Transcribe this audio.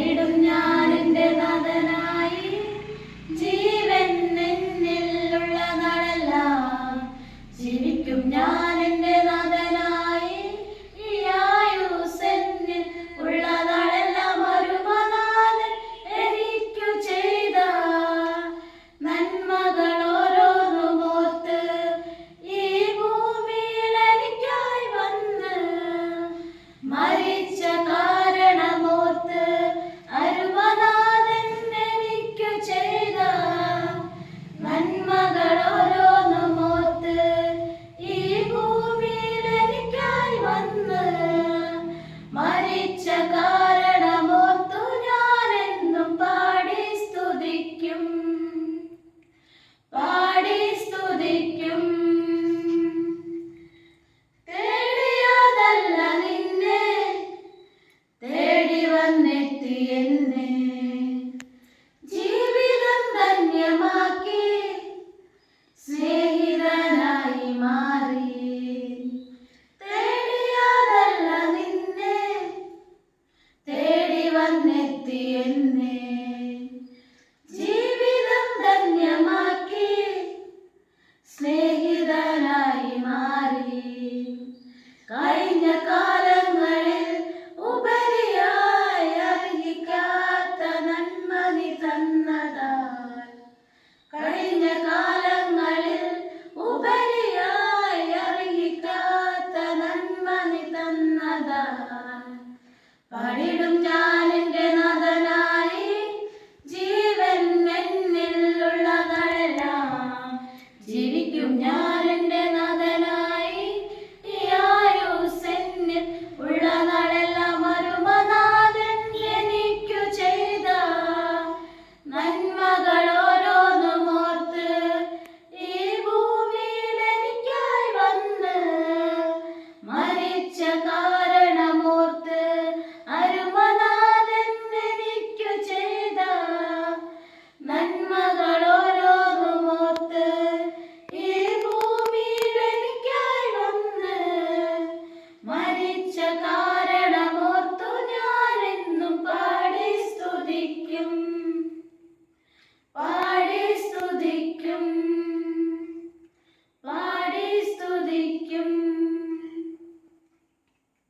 പാടിടും ഞാൻ എൻ്റെ നാഥനായി. ജീവൻ എന്നിലുള്ള നാളെല്ലാം ജീവിക്കും ഞാൻ എൻ്റെ നാഥനായി. ഈ ആയുസ്സ് എന്നിൽ ഉള്ള നാളെല്ലാം ഒരുമനാഥൻ എനിക്കു ചെയ്ത നന്മകൾ ഓരോന്നും ഓർത്ത് ഈ ഭൂമിയിൽ എനിക്കായി വന്ന് മരിച്ച കാരണമോർത്ത് അരുമനാഥൻ എനിക്കു ചെയ്ത നന്മകൾ ഓരോന്നും ഓർത്ത് ഈ ഭൂമിയിൽ എനിക്കായി വന്ന് മരിച്ച കാരണമോർത്തു ഞാനെന്നും പാടി സ്തുതിക്കും, പാടി സ്തുതിക്കും. തേടിയതല്ല നിന്നെ, തേടി വന്നെത്തി എന്നെ, ജീവിതം ധന്യമാക്കി സ്നേഹിതനായി മാറി. തേടിയതല്ല നിന്നെ, തേടി വന്നെത്തി എന്നെ, ജീവിതം ധന്യമാക്കി സ്നേഹിതനായി മാറി. കഴിഞ്ഞ കാലങ്ങളിൽ ഉപരിയായി അർഹിക്കാത്ത നന്മ നീ തന്നതാൽ, കഴിഞ്ഞ കാലങ്ങളിൽ ഉപരിയായി അർഹിക്കാത്ത നന്മ നീ തന്നതാൽ പാടിടും ഞാൻ